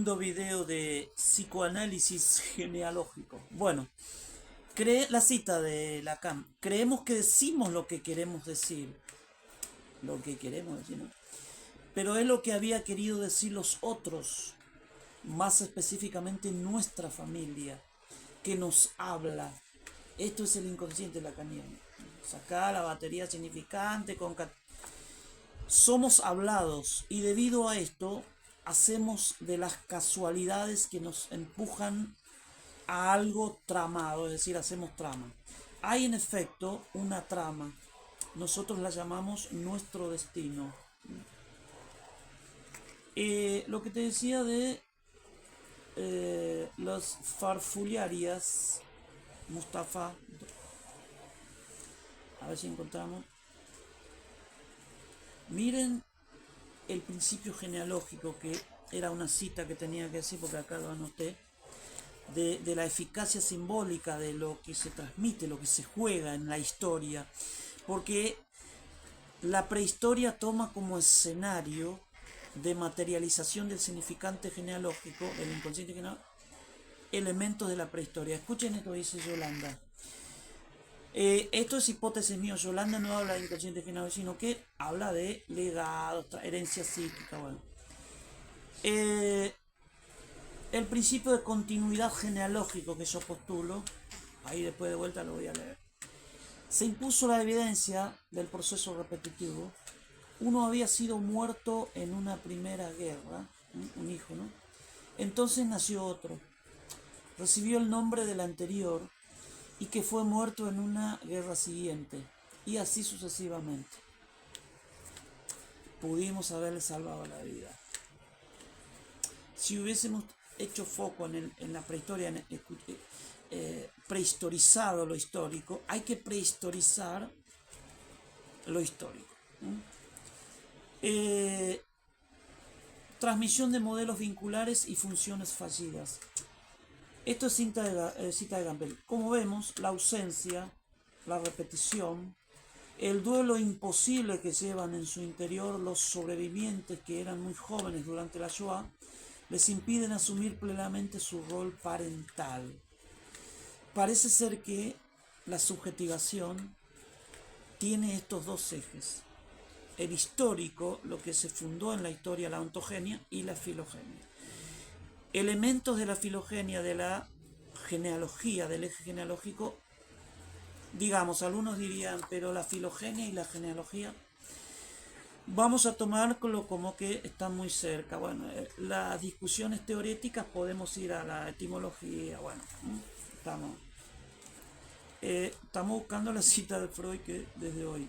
lindo video de psicoanálisis genealógico. Bueno, la cita de Lacan. Creemos que decimos lo que queremos decir. Lo que queremos decir, ¿no? Pero es lo que había querido decir los otros, más específicamente nuestra familia, que nos habla. Esto es el inconsciente lacaniano. Sacar la batería significante con... Somos hablados y debido a esto hacemos de las casualidades que nos empujan a algo tramado, es decir, hacemos trama. Hay en efecto una trama, nosotros la llamamos nuestro destino. Lo que te decía de los farfuliarias, Mustafa, a ver si encontramos. Miren el principio genealógico, que era una cita que tenía que decir porque acá lo anoté, de la eficacia simbólica de lo que se transmite, lo que se juega en la historia, porque la prehistoria toma como escenario de materialización del significante genealógico, del inconsciente genealógico, elementos de la prehistoria. Escuchen esto que dice Yolanda. Esto es hipótesis mío. Yolanda no habla de inconsciente genealógico, sino que habla de legados, herencia psíquica. Bueno. El principio de continuidad genealógico que yo postulo, ahí después de vuelta lo voy a leer. Se impuso la evidencia del proceso repetitivo. Uno había sido muerto en una primera guerra, un hijo, ¿no? Entonces nació otro. Recibió el nombre del anterior y que fue muerto en una guerra siguiente. Y así sucesivamente. Pudimos haberle salvado la vida. Si hubiésemos hecho foco en la prehistoria, prehistorizado lo histórico, hay que prehistorizar lo histórico. Transmisión de modelos vinculares y funciones fallidas. Esto es cita de Campbell. Como vemos, la ausencia, la repetición, el duelo imposible que llevan en su interior los sobrevivientes que eran muy jóvenes durante la Shoah, les impiden asumir plenamente su rol parental. Parece ser que la subjetivación tiene estos dos ejes. El histórico, lo que se fundó en la historia, la ontogenia, y la filogenia. Elementos de la filogenia, de la genealogía, del eje genealógico, digamos, algunos dirían, pero la filogenia y la genealogía, vamos a tomarlo como que están muy cerca. Bueno, las discusiones teoréticas podemos ir a la etimología. Bueno, estamos buscando la cita de Freud que desde hoy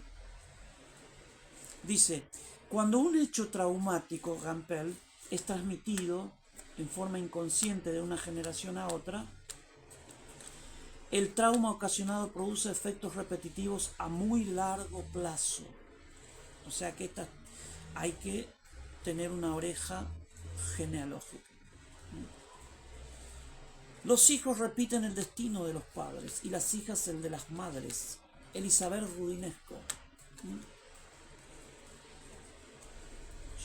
dice: cuando un hecho traumático, Campbell, es transmitido en forma inconsciente de una generación a otra, el trauma ocasionado produce efectos repetitivos a muy largo plazo. O sea que hay que tener una oreja genealógica. Los hijos repiten el destino de los padres y las hijas el de las madres. Elizabeth Rudinesco.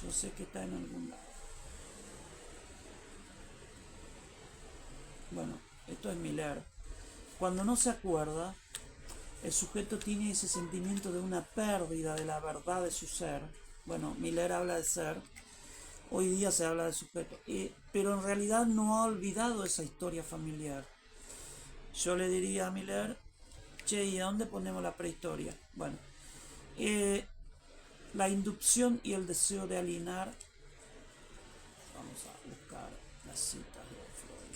Yo sé que está en algún lado. Bueno, esto es Miller. Cuando no se acuerda, el sujeto tiene ese sentimiento de una pérdida de la verdad de su ser. Bueno, Miller habla de ser, hoy día se habla de sujeto, pero en realidad no ha olvidado esa historia familiar. Yo le diría a Miller, che, ¿y a dónde ponemos la prehistoria? Bueno, la inducción y el deseo de alienar. Vamos a buscar las citas de Freud.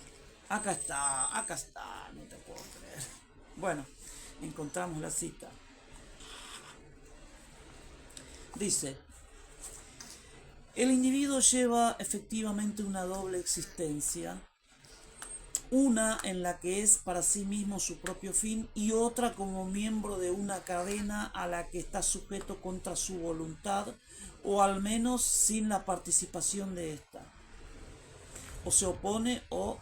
Acá está, no te puedo creer. Bueno, encontramos la cita. Dice: el individuo lleva efectivamente una doble existencia, una en la que es para sí mismo su propio fin y otra como miembro de una cadena a la que está sujeto contra su voluntad, o al menos sin la participación de ésta. O se opone o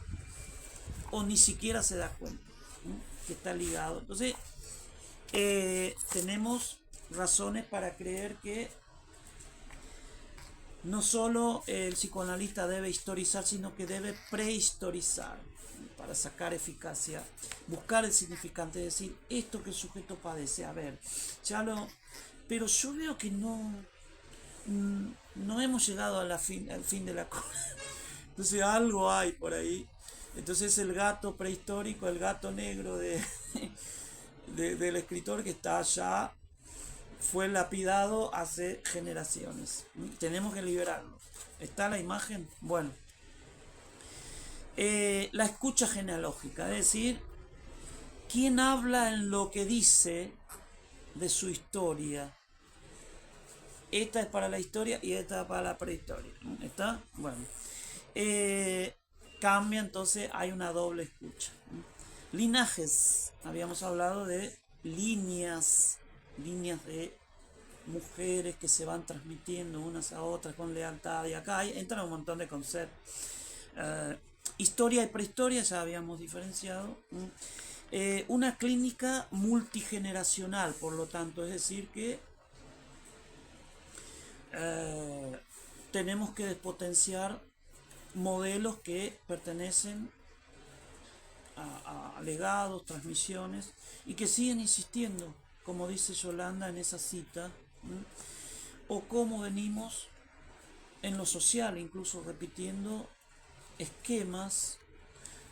ni siquiera se da cuenta, ¿no?, que está ligado. Entonces, tenemos razones para creer que no solo el psicoanalista debe historizar, sino que debe prehistorizar para sacar eficacia, buscar el significante, es decir, esto que el sujeto padece, a ver, ya lo... Pero yo veo que no hemos llegado al fin de la cosa. Entonces algo hay por ahí. Entonces el gato prehistórico, el gato negro del escritor que está allá, fue lapidado hace generaciones. Tenemos que liberarlo. ¿Está la imagen? Bueno. La escucha genealógica, es decir, quién habla en lo que dice de su historia. Esta es para la historia y esta es para la prehistoria. ¿Está? Bueno. Eh, Cambia, entonces hay una doble escucha. Linajes. Habíamos hablado de líneas de mujeres que se van transmitiendo unas a otras con lealtad, y acá entran un montón de conceptos. Historia y prehistoria ya habíamos diferenciado. Una clínica multigeneracional, por lo tanto, es decir que tenemos que despotenciar modelos que pertenecen a legados, transmisiones, y que siguen insistiendo, como dice Yolanda en esa cita, o como venimos en lo social, incluso repitiendo esquemas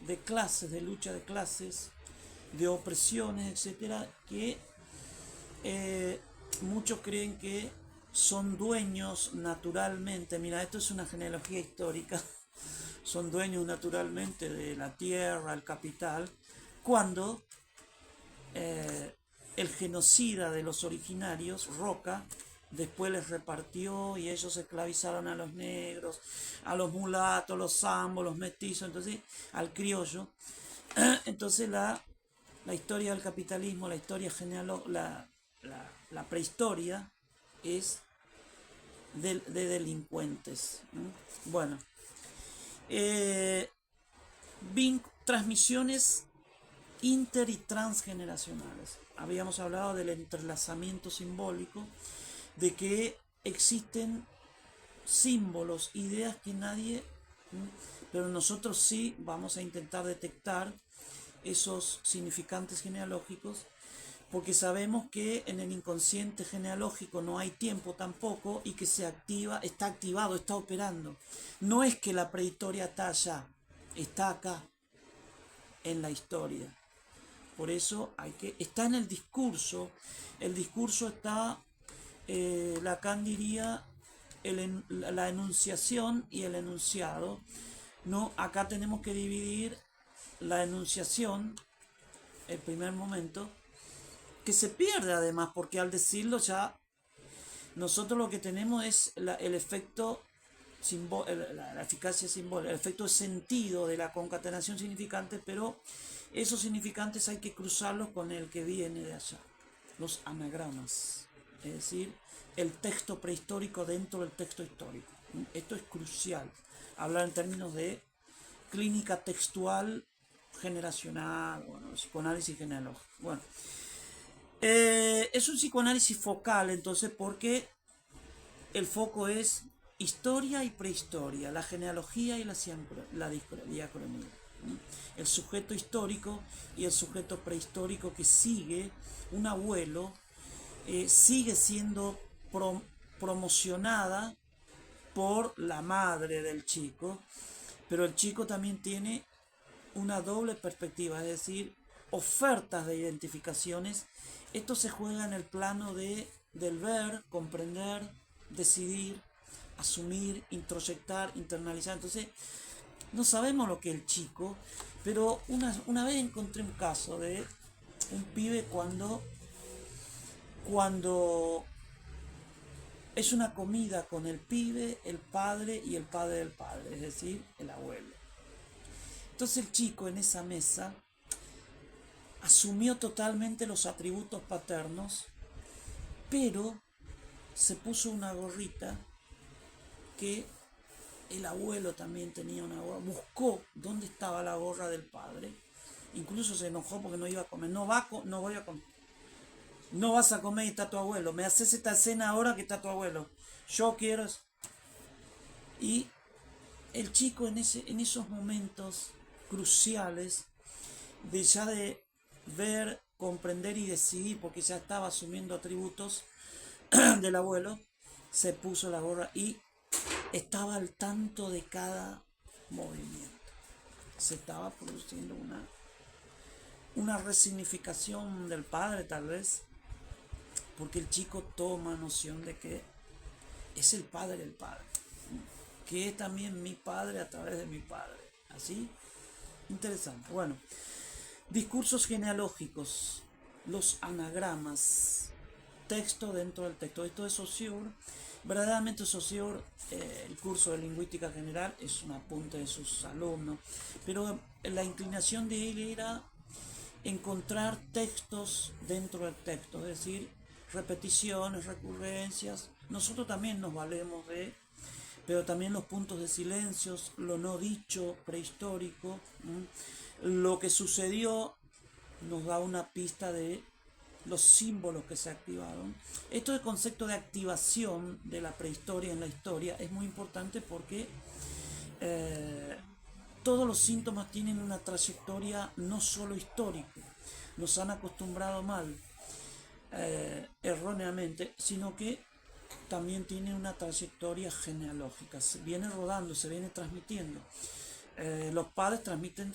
de clases, de lucha de clases, de opresiones, etcétera, que muchos creen que son dueños naturalmente. Mira, esto es una genealogía histórica. Son dueños naturalmente de la tierra, el capital, cuando el genocida de los originarios, Roca, después les repartió y ellos esclavizaron a los negros, a los mulatos, los zambos, los mestizos, entonces al criollo. Entonces la historia del capitalismo, la historia genealógica, la prehistoria es de delincuentes. Bueno, transmisiones inter y transgeneracionales. Habíamos hablado del entrelazamiento simbólico, de que existen símbolos, ideas que nadie, pero nosotros sí vamos a intentar detectar esos significantes genealógicos, porque sabemos que en el inconsciente genealógico no hay tiempo tampoco, y que se activa, está activado, está operando. No es que la prehistoria está allá, está acá, en la historia. Por eso está en el discurso está, Lacan diría, la enunciación y el enunciado. No, acá tenemos que dividir la enunciación, el primer momento, que se pierde además, porque al decirlo ya nosotros lo que tenemos es el efecto, la eficacia simbólica, el efecto de sentido de la concatenación significante, pero esos significantes hay que cruzarlos con el que viene de allá, los anagramas, es decir, el texto prehistórico dentro del texto histórico. Esto es crucial, hablar en términos de clínica textual generacional, bueno, psicoanálisis genealógico. Bueno, es un psicoanálisis focal, entonces, porque el foco es historia y prehistoria, la genealogía y la diacronía. El sujeto histórico y el sujeto prehistórico que sigue, un abuelo, sigue siendo promocionada por la madre del chico, pero el chico también tiene una doble perspectiva, es decir, ofertas de identificaciones. Esto se juega en el plano del ver, comprender, decidir, asumir, introyectar, internalizar. Entonces, no sabemos lo que el chico, pero una vez encontré un caso de un pibe cuando es una comida con el pibe, el padre y el padre del padre, es decir, el abuelo. Entonces el chico en esa mesa asumió totalmente los atributos paternos, pero se puso una gorrita que el abuelo también tenía una gorra, buscó dónde estaba la gorra del padre, incluso se enojó porque no iba a comer, no voy a comer, no vas a comer y está tu abuelo, me haces esta escena ahora que está tu abuelo, yo quiero... Y el chico en esos momentos cruciales de ya de ver, comprender y decidir, porque ya estaba asumiendo atributos del abuelo, se puso la gorra y estaba al tanto de cada movimiento. Se estaba produciendo una resignificación del padre, tal vez, porque el chico toma noción de que es el padre, que es también mi padre a través de mi padre. Así, interesante. Bueno, discursos genealógicos, los anagramas, texto dentro del texto. Esto es Saussure. Verdaderamente Saussure, el curso de lingüística general es un apunte de sus alumnos, pero la inclinación de él era encontrar textos dentro del texto, es decir, repeticiones, recurrencias. Nosotros también nos valemos de, pero también los puntos de silencios, lo no dicho prehistórico, lo que sucedió nos da una pista de los símbolos que se activaron. Esto del concepto de activación de la prehistoria en la historia es muy importante porque todos los síntomas tienen una trayectoria no solo histórica, nos han acostumbrado mal, erróneamente, sino que también tiene una trayectoria genealógica, se viene rodando, se viene transmitiendo. Los padres transmiten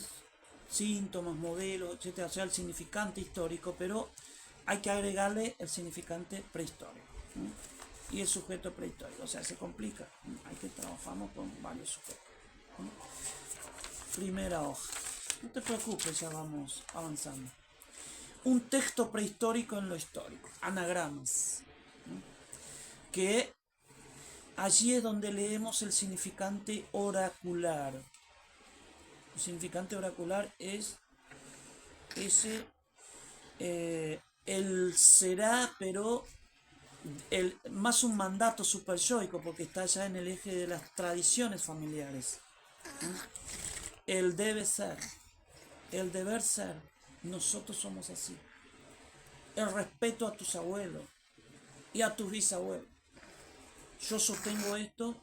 síntomas, modelos, etcétera, o sea, el significante histórico, pero hay que agregarle el significante prehistórico, ¿no? Y el sujeto prehistórico, o sea, se complica, hay que trabajamos con varios sujetos, ¿no? Primera hoja, no te preocupes, ya vamos avanzando. Un texto prehistórico en lo histórico, anagramas, ¿no? Que allí es donde leemos el significante oracular. El significante oracular es ese, el será, pero más un mandato superyoico, porque está ya en el eje de las tradiciones familiares. El debe ser, el deber ser, nosotros somos así. El respeto a tus abuelos y a tus bisabuelos. Yo sostengo esto,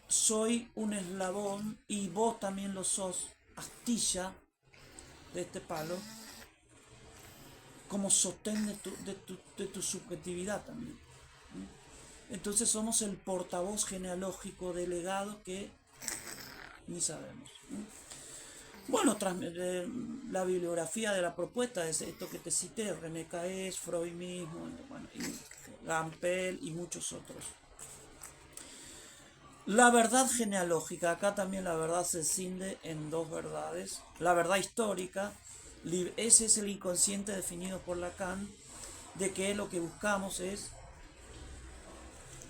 soy un eslabón y vos también lo sos, astilla de este palo, como sostén de tu subjetividad también. Entonces somos el portavoz genealógico delegado que ni sabemos. Bueno, la bibliografía de la propuesta es esto que te cité, René Caes, Freud mismo, bueno, y Gampel y muchos otros. La verdad genealógica, acá también la verdad se cinde en dos verdades. La verdad histórica, ese es el inconsciente definido por Lacan, de que lo que buscamos es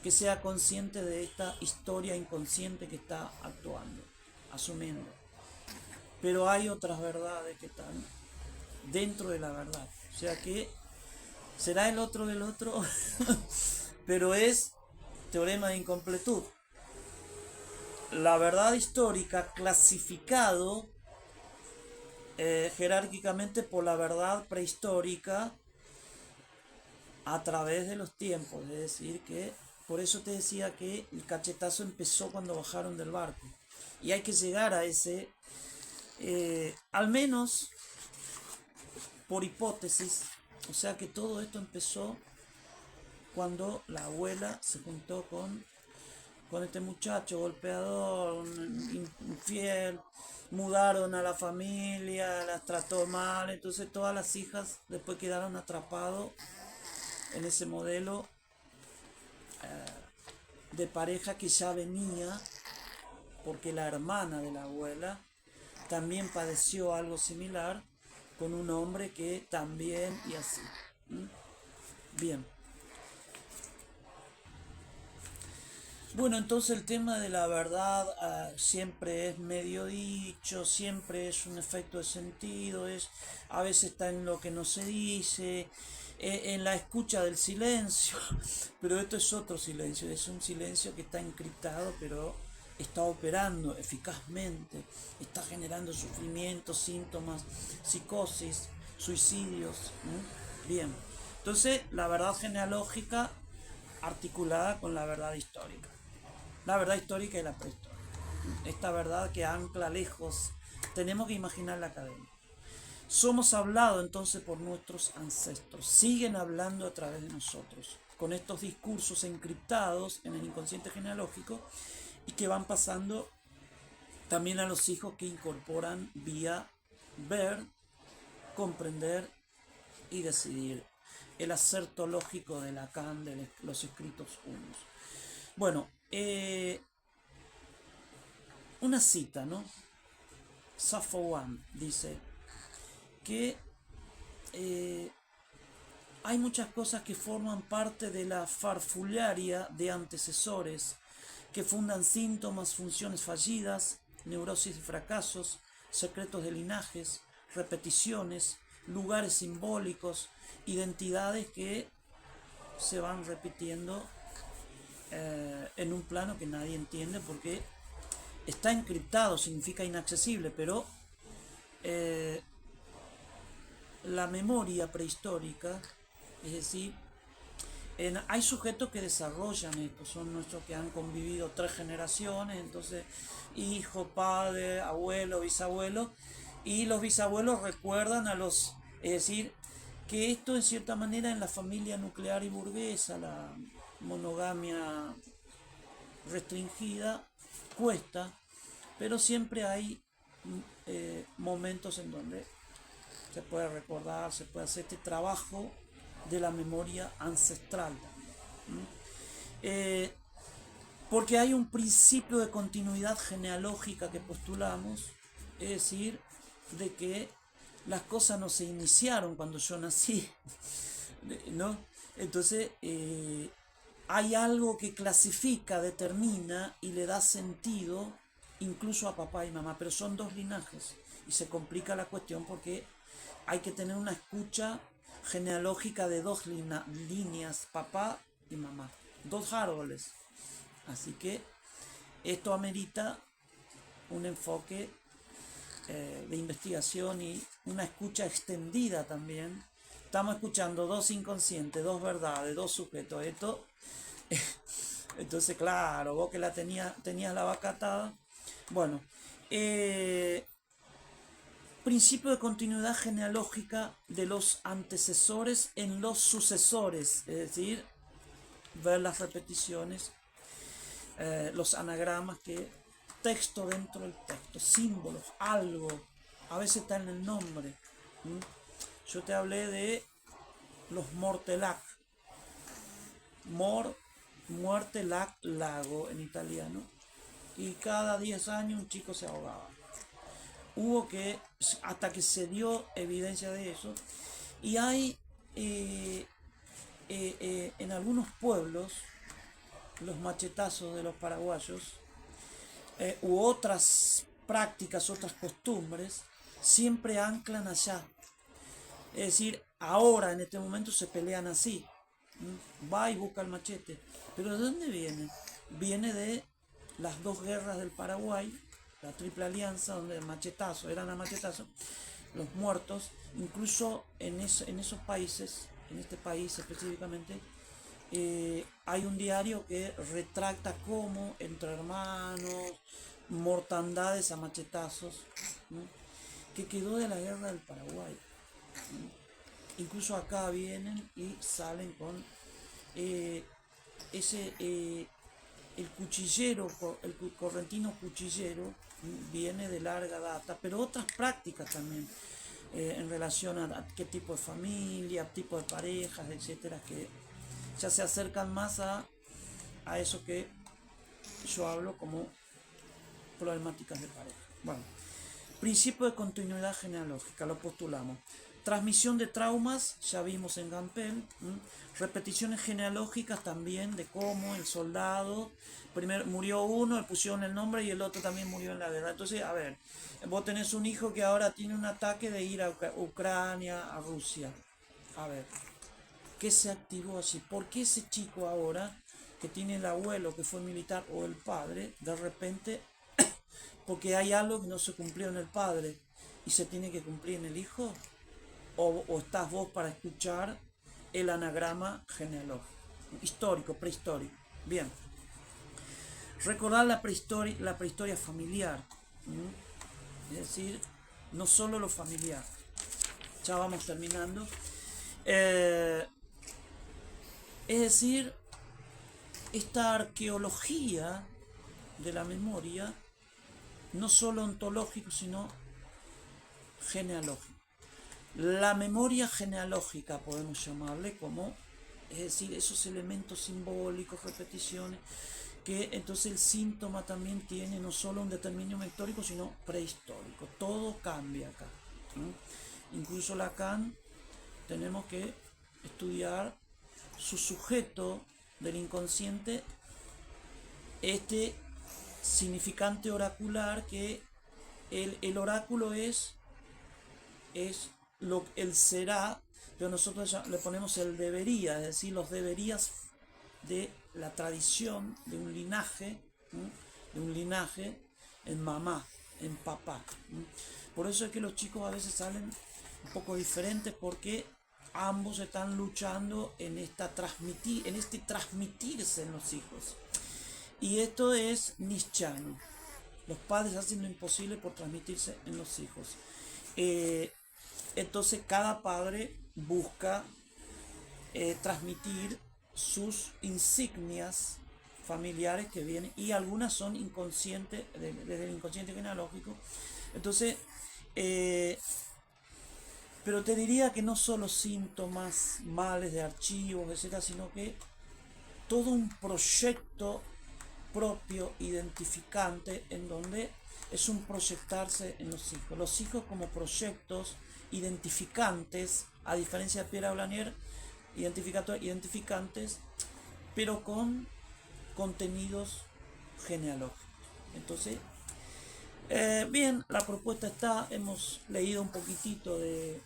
que sea consciente de esta historia inconsciente que está actuando, asumiendo. Pero hay otras verdades que están dentro de la verdad. O sea que será el otro del otro, pero es teorema de incompletud. La verdad histórica clasificado jerárquicamente por la verdad prehistórica a través de los tiempos. Es decir, que por eso te decía que el cachetazo empezó cuando bajaron del barco. Y hay que llegar a ese, al menos por hipótesis, o sea que todo esto empezó cuando la abuela se juntó con este muchacho golpeador, infiel, mudaron a la familia, las trató mal, entonces todas las hijas después quedaron atrapados en ese modelo de pareja que ya venía, porque la hermana de la abuela también padeció algo similar con un hombre que también y así. Bien. Bueno, entonces el tema de la verdad siempre es medio dicho, siempre es un efecto de sentido, a veces está en lo que no se dice, en la escucha del silencio, pero esto es otro silencio, es un silencio que está encriptado, pero está operando eficazmente, está generando sufrimientos, síntomas, psicosis, suicidios. Bien, entonces la verdad genealógica articulada con la verdad histórica. la verdad histórica y la prehistoria. Esta verdad que ancla lejos, tenemos que imaginar la cadena. Somos hablados entonces por nuestros ancestros, siguen hablando a través de nosotros, con estos discursos encriptados en el inconsciente genealógico y que van pasando también a los hijos que incorporan vía ver, comprender y decidir. El acerto lógico de Lacan, de los escritos unos. Bueno, una cita, ¿no? Sappho One dice que eh, hay muchas cosas que forman parte de la farfularia de antecesores, que fundan síntomas, funciones fallidas, neurosis y fracasos, secretos de linajes, repeticiones, lugares simbólicos, identidades que se van repitiendo en un plano que nadie entiende porque está encriptado, significa inaccesible, pero eh, la memoria prehistórica, es decir, hay sujetos que desarrollan esto, son nuestros que han convivido 3 generaciones, entonces hijo, padre, abuelo, bisabuelo, y los bisabuelos recuerdan a los, es decir, que esto en cierta manera en la familia nuclear y burguesa, la monogamia restringida, cuesta, pero siempre hay momentos en donde se puede recordar, se puede hacer este trabajo de la memoria ancestral. Eh, porque hay un principio de continuidad genealógica que postulamos, es decir, de que las cosas no se iniciaron cuando yo nací, ¿no? Entonces, hay algo que clasifica, determina y le da sentido incluso a papá y mamá, pero son 2 linajes y se complica la cuestión porque hay que tener una escucha genealógica de 2 líneas, papá y mamá, 2 árboles. Así que esto amerita un enfoque de investigación y una escucha extendida también. Estamos escuchando 2 inconscientes, 2 verdades, 2 sujetos. Esto, entonces, claro, vos que tenías la vaca atada. Bueno, principio de continuidad genealógica de los antecesores en los sucesores, es decir, ver las repeticionnes, los anagramas, que texto dentro del texto, símbolos, algo, a veces está en el nombre. Yo te hablé de los mortelac, muerte, lac, lago en italiano, y cada 10 años un chico se ahogaba. Hubo que, hasta que se dio evidencia de eso, y hay en algunos pueblos, los machetazos de los paraguayos, u otras prácticas, otras costumbres, siempre anclan allá. Es decir, ahora en este momento se pelean así. Va y busca el machete. Pero ¿de dónde viene? Viene de las 2 guerras del Paraguay, la Triple Alianza, donde el machetazo, eran a machetazo, los muertos, incluso en esos países, en este país específicamente, hay un diario que retracta cómo entre hermanos, mortandades a machetazos, ¿no? Que quedó de la guerra del Paraguay. Incluso acá vienen y salen con el cuchillero, el correntino cuchillero viene de larga data, pero otras prácticas también en relación a qué tipo de familia, tipo de parejas, etcétera, que ya se acercan más a eso que yo hablo como problemáticas de pareja. Bueno, principio de continuidad genealógica, lo postulamos. Transmisión de traumas, ya vimos en Gampel. Repeticiones genealógicas también de cómo el soldado, primero murió uno, le pusieron el nombre y el otro también murió en la guerra. Entonces, a ver, vos tenés un hijo que ahora tiene un ataque de ir a Ucrania, a Rusia. A ver, ¿qué se activó así? ¿Por qué ese chico ahora, que tiene el abuelo que fue militar o el padre, de repente, porque hay algo que no se cumplió en el padre y se tiene que cumplir en el hijo? ¿O estás vos para escuchar el anagrama genealógico, histórico, prehistórico? Bien. recordar la prehistoria familiar, es decir, no solo lo familiar. Ya vamos terminando. Eh, es decir, esta arqueología de la memoria, no solo ontológico, sino genealógico. La memoria genealógica podemos llamarle como, es decir, esos elementos simbólicos, repeticiones, que entonces el síntoma también tiene no solo un determinismo histórico, sino prehistórico. Todo cambia acá. Incluso Lacan tenemos que estudiar su sujeto del inconsciente, este significante oracular, que el oráculo es el será, pero nosotros ya le ponemos el debería, es decir, los deberías de la tradición de un linaje, en mamá, en papá. Por eso es que los chicos a veces salen un poco diferentes, porque ambos están luchando en este transmitirse en los hijos. Y esto es nischano. Los padres hacen lo imposible por transmitirse en los hijos. Entonces cada padre busca transmitir sus insignias familiares que vienen, y algunas son inconscientes, desde el inconsciente genealógico. Entonces, pero te diría que no solo síntomas, males de archivos, etcétera, sino que todo un proyecto propio, identificante, en donde es un proyectarse en los hijos como proyectos identificantes, a diferencia de Pierre Aulanier, identificantes, pero con contenidos genealógicos. Entonces, bien, la propuesta está, hemos leído un poquitito de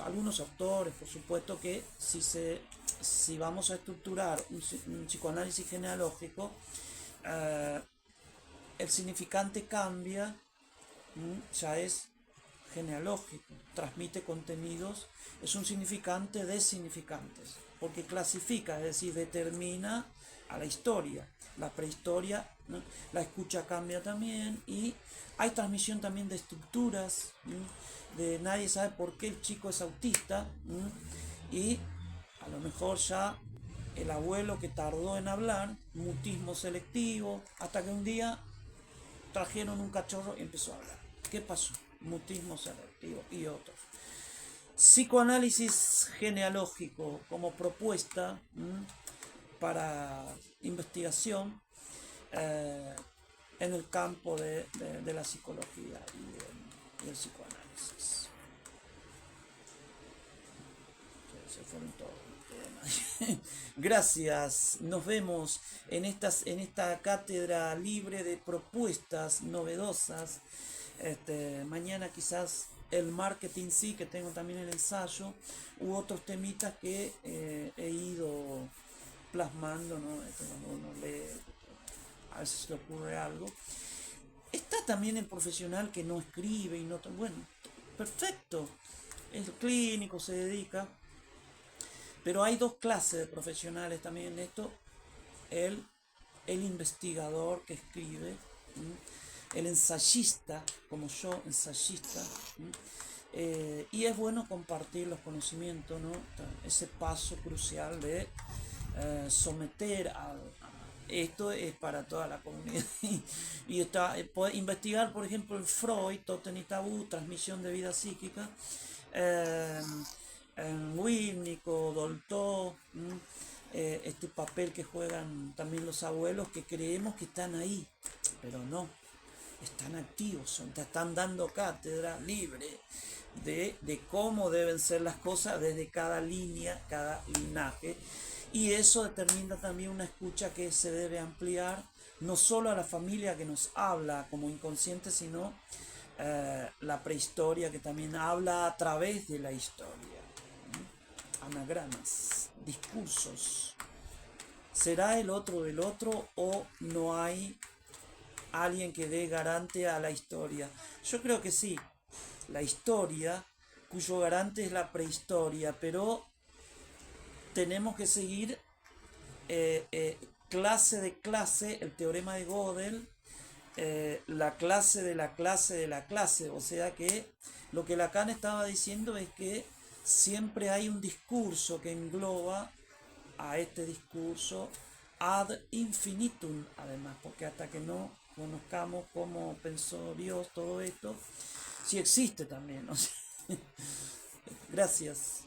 algunos autores, por supuesto que si vamos a estructurar un psicoanálisis genealógico, el significante cambia, ya es genealógico, transmite contenidos, es un significante de significantes, porque clasifica, es decir, determina a la historia, la prehistoria, ¿no? La escucha cambia también, y hay transmisión también de estructuras, de nadie sabe por qué el chico es autista, y a lo mejor ya el abuelo que tardó en hablar, mutismo selectivo, hasta que un día trajeron un cachorro y empezó a hablar. ¿Qué pasó? Mutismo selectivo y otros. Psicoanálisis genealógico como propuesta para investigación en el campo de la psicología y del psicoanálisis. Se fueron todos. Gracias, nos vemos en esta cátedra libre de propuestas novedosas. Mañana quizás el marketing sí, que tengo también el ensayo, u otros temitas que he ido plasmando, ¿no? Cuando uno lee, a veces le ocurre algo. Está también el profesional que no escribe y no... Bueno, perfecto, es clínico, se dedica. Pero hay dos clases de profesionales también en esto. El investigador que escribe, el ensayista, como yo, ensayista. Y es bueno compartir los conocimientos, ¿no? Ese paso crucial de someter esto es para toda la comunidad. Y investigar, por ejemplo, el Freud, Totem y Tabú, transmisión de vida psíquica. Winnicott, Dolto, este papel que juegan también los abuelos, que creemos que están ahí, pero no, están activos, te están dando cátedra libre de cómo deben ser las cosas desde cada línea, cada linaje, y eso determina también una escucha que se debe ampliar no solo a la familia que nos habla como inconsciente, sino la prehistoria que también habla a través de la historia. Anagramas, discursos. ¿Será el otro del otro o no hay alguien que dé garante a la historia? Yo creo que sí, la historia, cuyo garante es la prehistoria, pero tenemos que seguir clase de clase, el teorema de Gödel, la clase de la clase de la clase. O sea que lo que Lacan estaba diciendo es que siempre hay un discurso que engloba a este discurso ad infinitum, además, porque hasta que no conozcamos cómo pensó Dios todo esto, sí existe también, ¿no? Gracias.